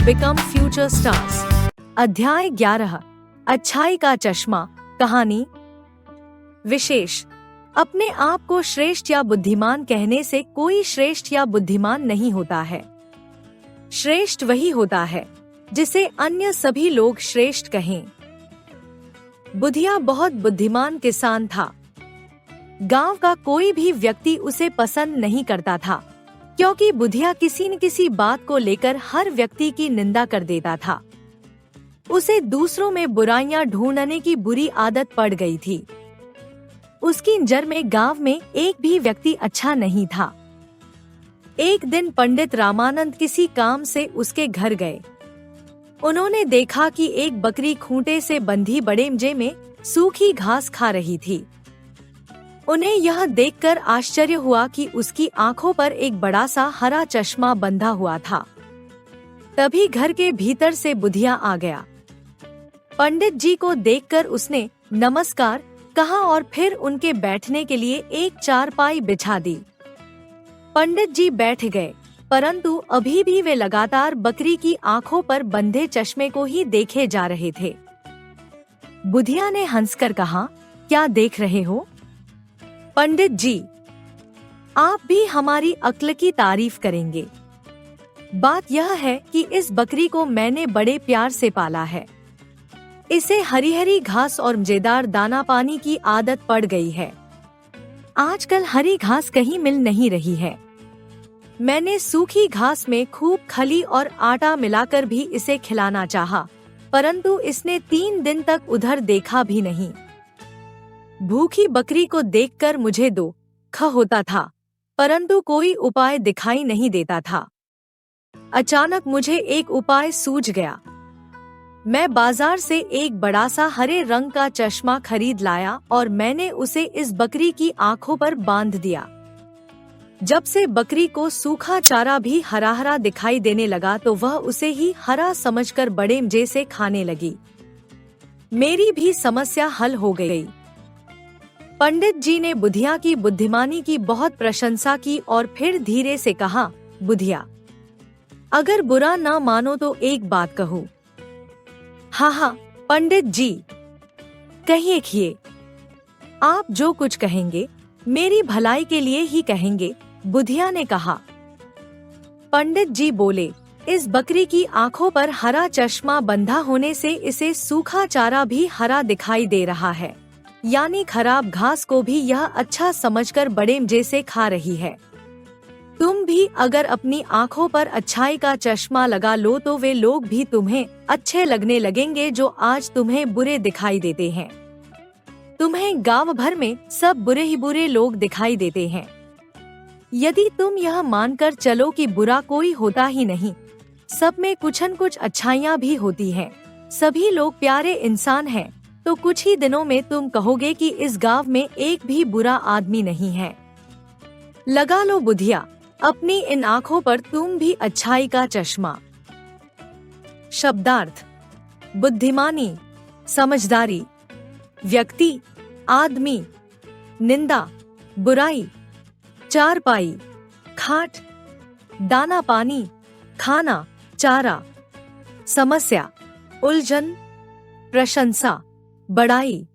become future stars। अध्याय 11, अच्छाई का चश्मा। कहानी। विशेष। अपने आप को श्रेष्ठ या बुद्धिमान कहने से कोई श्रेष्ठ या बुद्धिमान नहीं होता है। श्रेष्ठ वही होता है जिसे अन्य सभी लोग श्रेष्ठ कहें। बुधिया बहुत बुद्धिमान किसान था। गांव का कोई भी व्यक्ति उसे पसंद नहीं करता था, क्योंकि बुधिया किसी न किसी बात को लेकर हर व्यक्ति की निंदा कर देता था। उसे दूसरों में बुराइयां ढूंढने की बुरी आदत पड़ गई थी। उसकी नजर में गांव में एक भी व्यक्ति अच्छा नहीं था। एक दिन पंडित रामानंद किसी काम से उसके घर गए। उन्होंने देखा कि एक बकरी खूंटे से बंधी बड़े मजे में सूखी घास खा रही थी। उन्हें यह देखकर आश्चर्य हुआ कि उसकी आंखों पर एक बड़ा सा हरा चश्मा बंधा हुआ था। तभी घर के भीतर से बुधिया आ गया। पंडित जी को देखकर उसने नमस्कार कहा और फिर उनके बैठने के लिए एक चारपाई बिछा दी। पंडित जी बैठ गए, परंतु अभी भी वे लगातार बकरी की आंखों पर बंधे चश्मे को ही देखे जा रहे थे। बुधिया ने हंसकर कहा, क्या देख रहे हो? पंडित जी, आप भी हमारी अक्ल की तारीफ करेंगे। बात यह है कि इस बकरी को मैंने बड़े प्यार से पाला है। इसे हरी हरी घास और मजेदार दाना पानी की आदत पड़ गई है। आजकल हरी घास कहीं मिल नहीं रही है। मैंने सूखी घास में खूब खली और आटा मिलाकर भी इसे खिलाना चाहा, परंतु इसने 3 दिन तक उधर देखा भी नहीं। भूखी बकरी को देखकर मुझे दुख होता था, परंतु कोई उपाय दिखाई नहीं देता था। अचानक मुझे एक उपाय सूझ गया। मैं बाजार से एक बड़ा सा हरे रंग का चश्मा खरीद लाया और मैंने उसे इस बकरी की आंखों पर बांध दिया। जब से बकरी को सूखा चारा भी हरा हरा दिखाई देने लगा तो वह उसे ही हरा समझकर बड़े मजे से खाने लगी। मेरी भी समस्या हल हो गई। पंडित जी ने बुधिया की बुद्धिमानी की बहुत प्रशंसा की और फिर धीरे से कहा, बुधिया, अगर बुरा ना मानो तो एक बात कहूँ। हाँ, पंडित जी, कहिए। आप जो कुछ कहेंगे मेरी भलाई के लिए ही कहेंगे, बुधिया ने कहा। पंडित जी बोले, इस बकरी की आंखों पर हरा चश्मा बंधा होने से इसे सूखा चारा भी हरा दिखाई दे रहा है, यानी खराब घास को भी यह अच्छा समझकर बड़े मजे से खा रही है। तुम भी अगर अपनी आंखों पर अच्छाई का चश्मा लगा लो तो वे लोग भी तुम्हें अच्छे लगने लगेंगे जो आज तुम्हें बुरे दिखाई देते हैं। तुम्हें गांव भर में सब बुरे ही बुरे लोग दिखाई देते हैं। यदि तुम यह मानकर चलो कि बुरा कोई होता ही नहीं, सब में कुछ न कुछ अच्छाइयाँ भी होती हैं, सभी लोग प्यारे इंसान हैं, तो कुछ ही दिनों में तुम कहोगे कि इस गांव में एक भी बुरा आदमी नहीं है। लगा लो बुधिया अपनी इन आंखों पर तुम भी अच्छाई का चश्मा। शब्दार्थ। बुद्धिमानी, समझदारी, व्यक्ति, आदमी, निंदा, बुराई, चारपाई, खाट, दाना पानी, खाना, चारा, समस्या, उलझन, प्रशंसा, बड़ाई।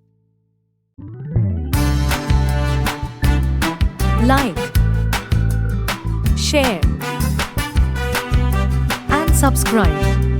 Like, share and subscribe।